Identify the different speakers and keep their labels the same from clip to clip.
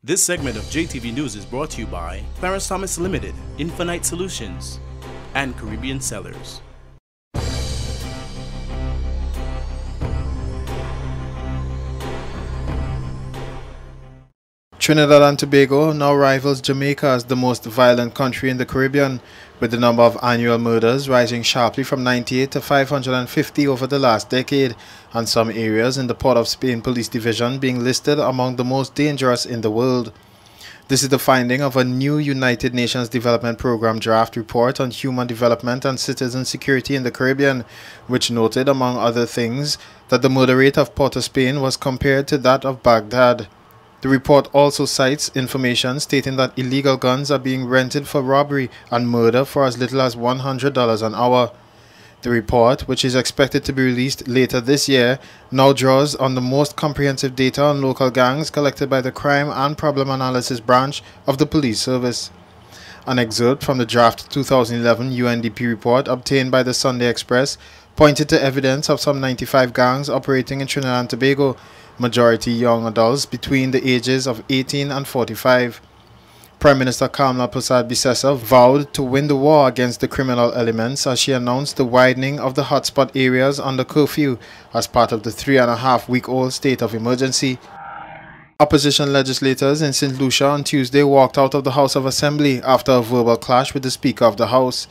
Speaker 1: This segment of JTV News is brought to you by Clarence Thomas Limited, Infinite Solutions, and Caribbean Sellers.
Speaker 2: Trinidad and Tobago now rivals Jamaica as the most violent country in the Caribbean, with the number of annual murders rising sharply from 98 to 550 over the last decade, and some areas in the Port of Spain Police Division being listed among the most dangerous in the world. This is the finding of a new United Nations Development Programme draft report on human development and citizen security in the Caribbean, which noted, among other things, that the murder rate of Port of Spain was compared to that of Baghdad. The report also cites information stating that illegal guns are being rented for robbery and murder for as little as $100 an hour. The report, which is expected to be released later this year, now draws on the most comprehensive data on local gangs collected by the Crime and Problem Analysis Branch of the Police Service. An excerpt from the draft 2011 UNDP report obtained by the Sunday Express pointed to evidence of some 95 gangs operating in Trinidad and Tobago, majority young adults between the ages of 18 and 45. Prime Minister Kamla Persad-Bissessar vowed to win the war against the criminal elements as she announced the widening of the hotspot areas under curfew as part of the 3.5-week-old state of emergency. Opposition legislators in St. Lucia on Tuesday walked out of the House of Assembly after a verbal clash with the Speaker of the House.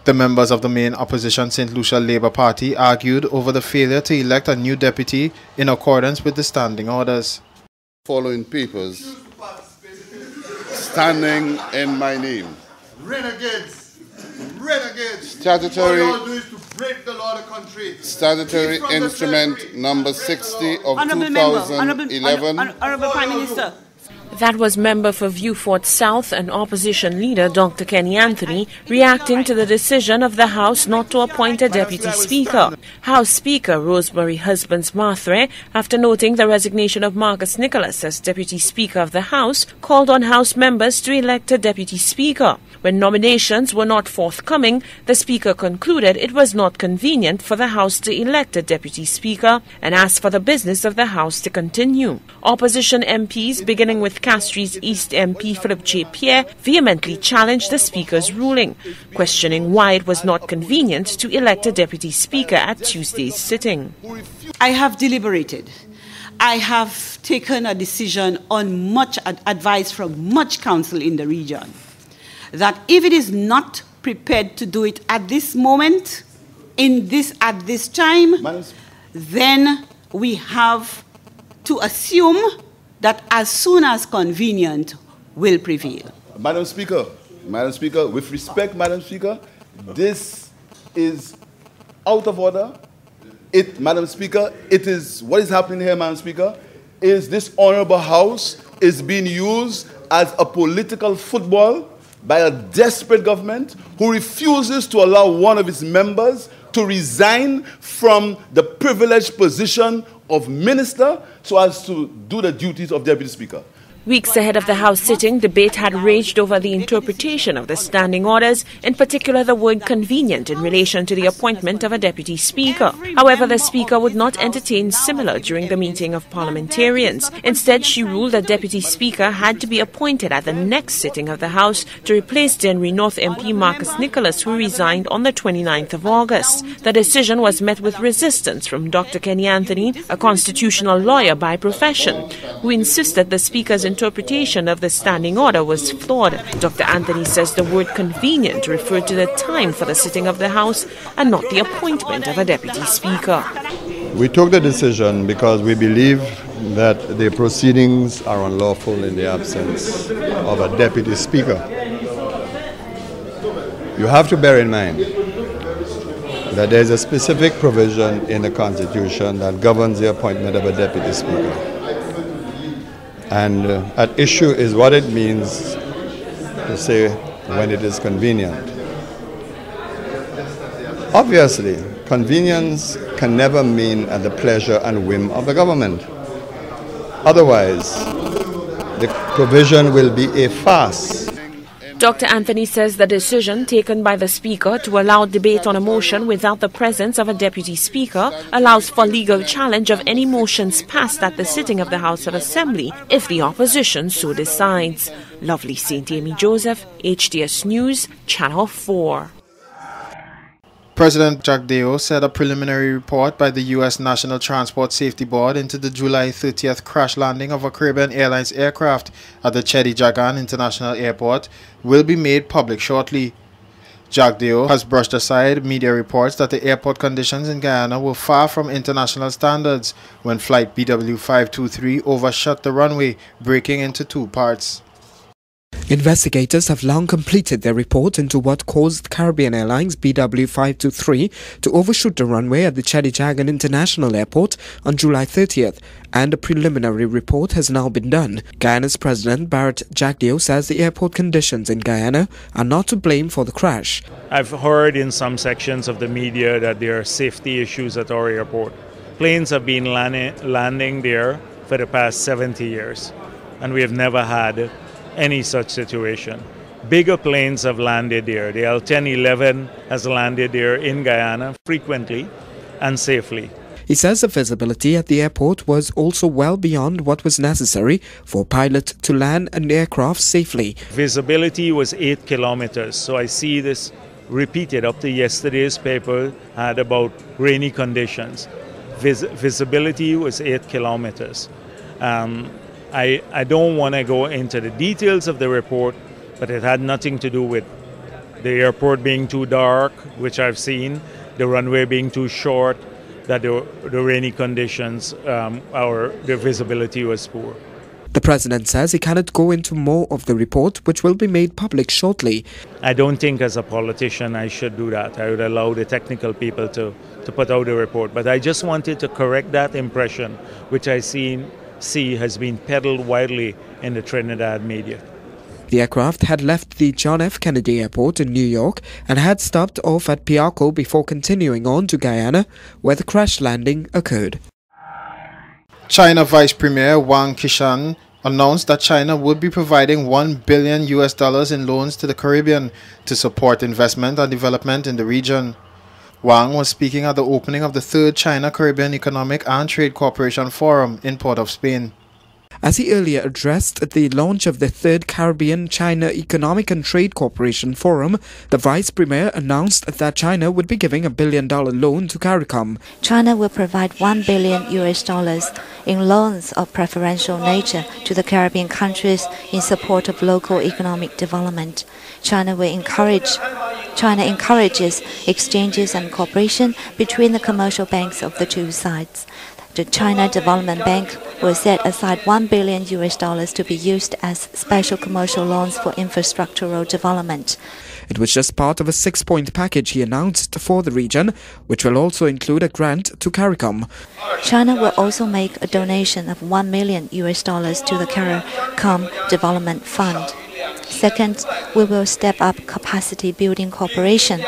Speaker 2: The members of the main opposition St. Lucia Labour Party argued over the failure to elect a new deputy in accordance with the standing orders.
Speaker 3: Following papers standing in my name.
Speaker 4: Renegades! Renegades!
Speaker 3: Statutory,
Speaker 4: all you all do is to break the law of the country.
Speaker 3: Statutory instrument number 60 of 2011.
Speaker 5: Honourable Prime Minister. That was member for Viewfort South and opposition leader Dr. Kenny Anthony reacting to the decision of the House not to appoint a deputy speaker. House Speaker Rosemary Husbands-Marthre, after noting the resignation of Marcus Nicholas as deputy speaker of the House, called on House members to elect a deputy speaker. When nominations were not forthcoming, the speaker concluded it was not convenient for the House to elect a deputy speaker and asked for the business of the House to continue. Opposition MPs, beginning with Castries East MP Philip J. Pierre, vehemently challenged the Speaker's ruling, questioning why it was not convenient to elect a deputy speaker at Tuesday's sitting.
Speaker 6: I have deliberated. I have taken a decision on much advice from much counsel in the region, that if it is not prepared to do it at this moment, at this time, then we have to assume that as soon as convenient will prevail.
Speaker 3: Madam Speaker, with respect, Madam Speaker, this is out of order. Madam Speaker, it is what is happening here, Madam Speaker, is this honorable House is being used as a political football by a desperate government who refuses to allow one of its members to resign from the privileged position of minister so as to do the duties of deputy speaker.
Speaker 5: Weeks ahead of the House sitting, debate had raged over the interpretation of the standing orders, in particular the word convenient in relation to the appointment of a deputy speaker. However, the speaker would not entertain similar during the meeting of parliamentarians. Instead, she ruled that deputy speaker had to be appointed at the next sitting of the House to replace Dennery North MP Marcus Nicholas, who resigned on the 29th of August. The decision was met with resistance from Dr. Kenny Anthony, a constitutional lawyer by profession, who insisted the speaker's interpretation of the standing order was flawed. Dr. Anthony says the word convenient referred to the time for the sitting of the House and not the appointment of a deputy speaker.
Speaker 7: We took the decision because we believe that the proceedings are unlawful in the absence of a deputy speaker. You have to bear in mind that there is a specific provision in the Constitution that governs the appointment of a deputy speaker. And at issue is what it means to say when it is convenient. Obviously, convenience can never mean at the pleasure and whim of the government. Otherwise, the provision will be a farce.
Speaker 5: Dr. Anthony says the decision taken by the Speaker to allow debate on a motion without the presence of a Deputy Speaker allows for legal challenge of any motions passed at the sitting of the House of Assembly if the opposition so decides. Lovely St. Amy Joseph, HTS News, Channel 4.
Speaker 2: President Jack Deo said a preliminary report by the U.S. National Transport Safety Board into the July 30th crash landing of a Caribbean Airlines aircraft at the Chedi Jagan International Airport will be made public shortly. Jack Deo has brushed aside media reports that the airport conditions in Guyana were far from international standards when flight BW523 overshot the runway, breaking into two parts.
Speaker 8: Investigators have long completed their report into what caused Caribbean Airlines BW523 to overshoot the runway at the Chedi Jagan International Airport on July 30th, and a preliminary report has now been done. Guyana's President Barrett Jagdeo says the airport conditions in Guyana are not to blame for the crash.
Speaker 9: I've heard in some sections of the media that there are safety issues at our airport. Planes have been landing there for the past 70 years, and we have never had any such situation. Bigger planes have landed there. The L-1011 has landed there in Guyana frequently and safely.
Speaker 8: He says the visibility at the airport was also well beyond what was necessary for a pilot to land an aircraft safely.
Speaker 9: Visibility was 8 kilometers, so I see this repeated up to yesterday's paper had about rainy conditions. Visibility was 8 kilometers. I don't want to go into the details of the report, but it had nothing to do with the airport being too dark, which I've seen, the runway being too short, that the rainy conditions, the visibility was poor.
Speaker 8: The President says he cannot go into more of the report, which will be made public shortly.
Speaker 9: I don't think as a politician I should do that. I would allow the technical people to put out a report. But I just wanted to correct that impression, which I see has been peddled widely in the Trinidad media.
Speaker 8: The aircraft had left the John F. Kennedy Airport in New York and had stopped off at Piarco before continuing on to Guyana, where the crash landing occurred.
Speaker 2: China Vice Premier Wang Qishan announced that China would be providing $1 billion in loans to the Caribbean to support investment and development in the region. Wang was speaking at the opening of the 3rd China-Caribbean Economic and Trade Cooperation Forum in Port of Spain.
Speaker 8: As he earlier addressed the launch of the 3rd Caribbean-China Economic and Trade Cooperation Forum, the Vice Premier announced that China would be giving a $1 billion loan to CARICOM.
Speaker 10: China will provide $1 billion in loans of preferential nature to the Caribbean countries in support of local economic development. China encourages exchanges and cooperation between the commercial banks of the two sides. The China Development Bank will set aside $1 billion to be used as special commercial loans for infrastructural development.
Speaker 8: It was just part of a 6-point package he announced for the region, which will also include a grant to CARICOM.
Speaker 10: China will also make a donation of $1 million to the CARICOM Development Fund. Second, we will step up capacity building cooperation.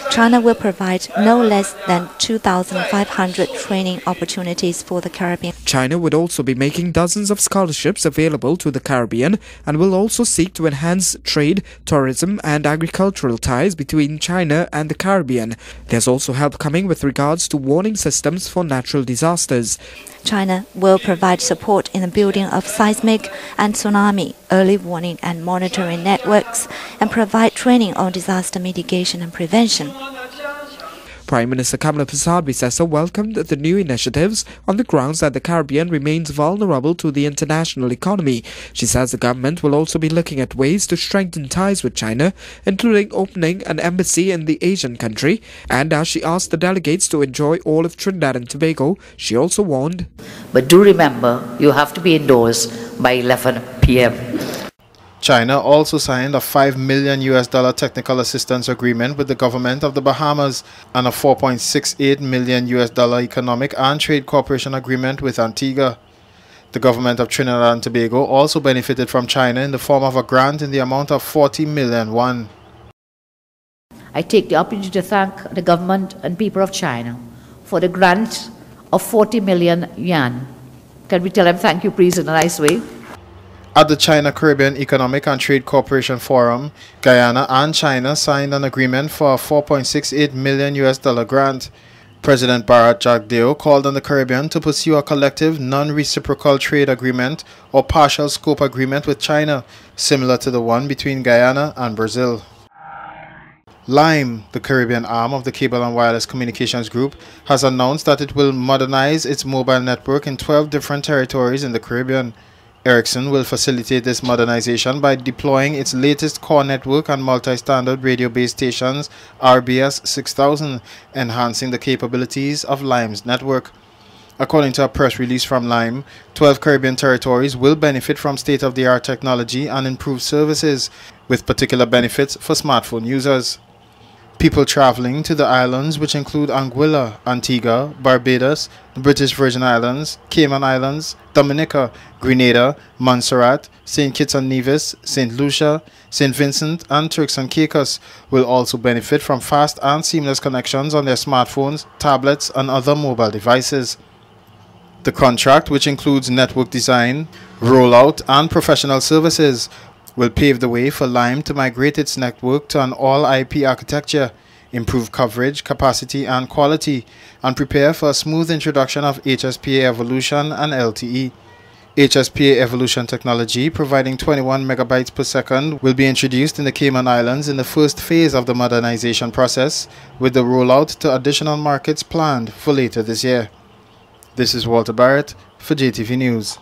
Speaker 10: China will provide no less than 2,500 training opportunities for the Caribbean.
Speaker 8: China would also be making dozens of scholarships available to the Caribbean and will also seek to enhance trade, tourism and agricultural ties between China and the Caribbean. There's also help coming with regards to warning systems for natural disasters.
Speaker 10: China will provide support in the building of seismic and tsunami early warning and monitoring networks and provide training on disaster mitigation and prevention.
Speaker 8: Prime Minister Kamala Persad welcomed the new initiatives on the grounds that the Caribbean remains vulnerable to the international economy. She says the government will also be looking at ways to strengthen ties with China, including opening an embassy in the Asian country. And as she asked the delegates to enjoy all of Trinidad and Tobago, she also warned,
Speaker 11: "But do remember, you have to be indoors by 11 p.m.
Speaker 2: China also signed a $5 million technical assistance agreement with the government of the Bahamas and a $4.68 million economic and trade cooperation agreement with Antigua. The government of Trinidad and Tobago also benefited from China in the form of a grant in the amount of 40 million won.
Speaker 11: I take the opportunity to thank the government and people of China for the grant of 40 million yuan. Can we tell them thank you, please, in a nice way?
Speaker 2: At the China-Caribbean Economic and Trade Cooperation Forum, Guyana and China signed an agreement for a $4.68 million grant. President Bharat Jagdeo called on the Caribbean to pursue a collective non-reciprocal trade agreement or partial scope agreement with China, similar to the one between Guyana and Brazil. Lime, the Caribbean arm of the Cable and Wireless Communications Group, has announced that it will modernize its mobile network in 12 different territories in the Caribbean. Ericsson will facilitate this modernization by deploying its latest core network and multi-standard radio base stations, RBS 6000, enhancing the capabilities of Lime's network. According to a press release from Lime, 12 Caribbean territories will benefit from state-of-the-art technology and improved services, with particular benefits for smartphone users. People traveling to the islands, which include Anguilla, Antigua, Barbados, the British Virgin Islands, Cayman Islands, Dominica, Grenada, Montserrat, St. Kitts and Nevis, St. Lucia, St. Vincent, and Turks and Caicos, will also benefit from fast and seamless connections on their smartphones, tablets, and other mobile devices. The contract, which includes network design, rollout, and professional services, will pave the way for Lime to migrate its network to an all-IP architecture, improve coverage, capacity, and quality, and prepare for a smooth introduction of HSPA Evolution and LTE. HSPA Evolution technology, providing 21 megabytes per second, will be introduced in the Cayman Islands in the first phase of the modernization process, with the rollout to additional markets planned for later this year. This is Walter Barrett for JTV News.